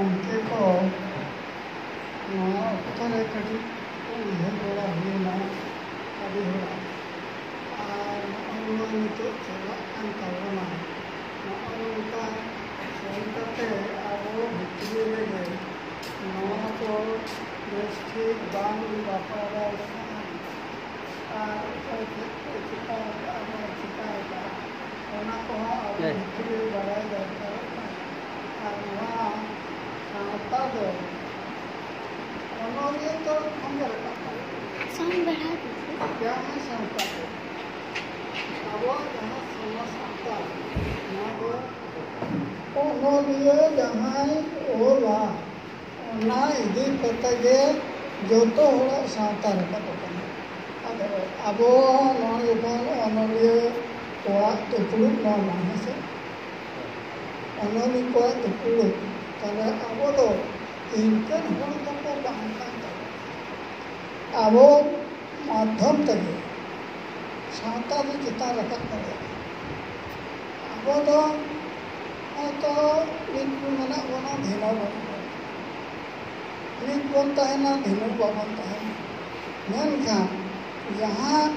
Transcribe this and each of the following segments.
उनके को पता नहीं कभी उन्हें बड़ा हुआ अभी हुआ और उन्होंने तो चला अंतरना उनका संकटे अब भित्री में गए नवा को ठीक बांध बापा और चिता ᱚᱱᱟ ᱠᱚᱦᱚᱸ ᱟᱵᱚ ᱵᱷᱤᱛᱨᱤ ᱨᱮ ᱵᱟᱲᱟᱭ ᱫᱚᱨᱠᱟᱨᱚᱜ ᱠᱟᱱᱟ ᱟᱨ ᱱᱚᱣᱟ ᱥᱟᱶᱛᱟ ᱫᱚ ᱚᱱᱚᱞᱤᱭᱟᱹ ᱫᱚ ᱠᱷᱚᱱ ᱫᱚ ᱨᱟᱠᱟᱵ ᱠᱟᱱᱟ ᱥᱟᱶ ᱵᱟᱲᱟ ᱡᱟᱦᱟᱸ ᱥᱟᱶᱛᱟ ᱫᱚ ᱟᱵᱚᱣᱟᱜ ᱡᱟᱦᱟᱸ ᱥᱚᱢᱟᱡᱽ ᱥᱟᱶᱛᱟ ᱱᱚᱣᱟ ᱫᱚ ᱚᱱᱚᱞᱤᱭᱟᱹ ᱡᱟᱦᱟᱸᱭ ᱚᱞᱟ ᱚᱱᱟ ᱤᱫᱤ ᱠᱟᱛᱮ ᱜᱮ ᱡᱚᱛᱚ ᱦᱚᱲᱟᱜ ᱥᱟᱶᱛᱟ ᱨᱟᱠᱟᱵ ᱠᱟᱱᱟ ᱟᱫᱚ ᱟᱵᱚ ᱱᱚᱣᱟ ᱡᱚᱠᱷᱚᱱ ᱚᱱᱚᱞᱤᱭᱟᱹ kuat terpuluk nama nasi, anani kuat terpuluk. Karena abo tu ikan orang kampung bangkan tu, abo madham tadi, santa tu kita rakyat tadi. Abo tu atau lingku mana mana dhina bangkan, lingku tahena dhina bangkan. Mungkin jahar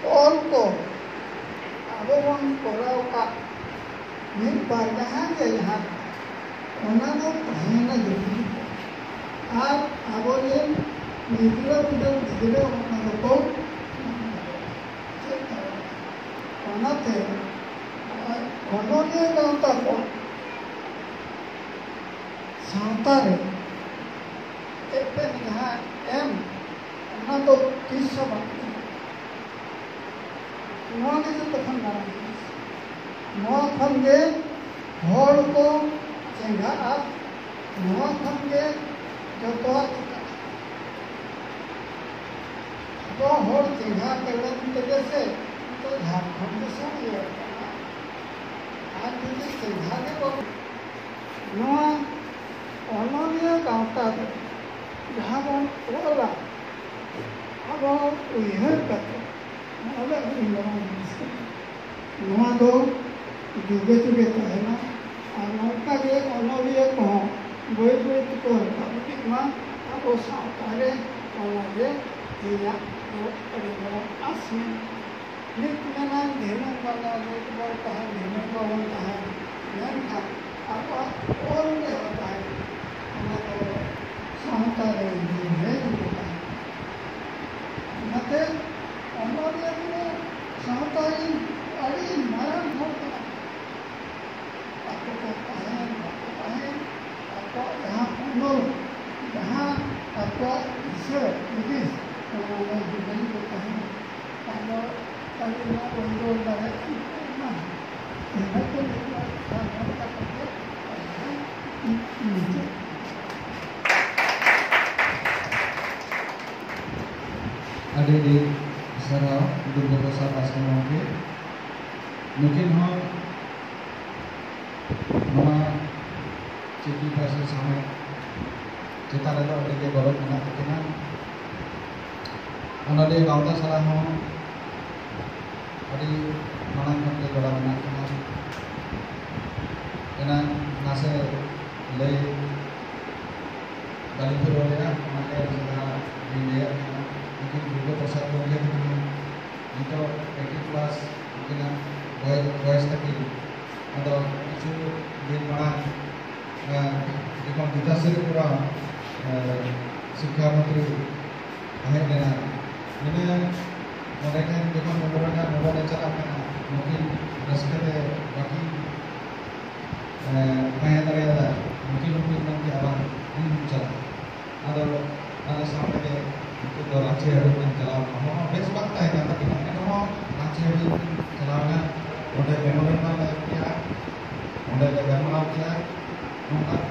all ko अब हम कोराव का मिल पर जहाँ के यहाँ उन्होंने पहना जरूरी आप अबोले निकलो बिदो बिदो उन्होंने को उन्होंने उन्होंने गाँव को सांतारे एक पे यहाँ एम उन्होंने तो 30 नवा के जो तखन मारा नवा खन के हॉल को चेंगा आप नवा खन के जो तो हॉल चेंगा करने की वजह से तो झारखंड से ये आज जो चेंगा के को नवा ऑनलाइन गाँवता जहाँ बन ओला अब यह करते नवा दो जुगे जुगे कहना और नौका के ऑनलाइन को बोल बोल को करना अब वो साउथारे ऑनलाइन दिया वो परिवार आसमी लेकिन ना देने वाला लोग बोल कहा देने वाला कहा नहीं था अब और नहीं होता है हमारे साउथारे दिए होता है मतलब ऑनलाइन में साउथारी अड़ी मरण होता आपको कहता है आपको यहाँ उन्हों यहाँ आपको इसे विदेश उन्होंने जुगल को कहा आपको अड़ी ना उन्हों बारे ना यहाँ तो लेकिन सामने का करके नीचे अड़ी सारा दुर्गा प्रसाद आश्रम के नुकिन हो नवा चिकी पैसे समय चिता रहा अड़ी के गौरव मना तकना उन्होंने गाँवता सारा हो अड़ी मानक के गौरव मना तकना एना नासे ले गाली फिर बोलेगा हमारे जगह इंडिया लेकिन दुर्गा प्रसाद को लिया तो 80 प्लस किना बॉयज तक अदो किछु दिन माना जखन विद्याश्री पूरा शिक्षा मंत्री है लेना मैंने नोडे ठेन जखन नोबोना नोबोने चला कना मुकिन रस्कते बाकी मैं दरेदा मुकिन मन के आवाज दिन चला अदो अदो सामने itu orang cewek yang jalan, mau besok bakta ya tapi kan mau orang cewek jalan, udah fenomena lagi ya, udah ada malam ya, mau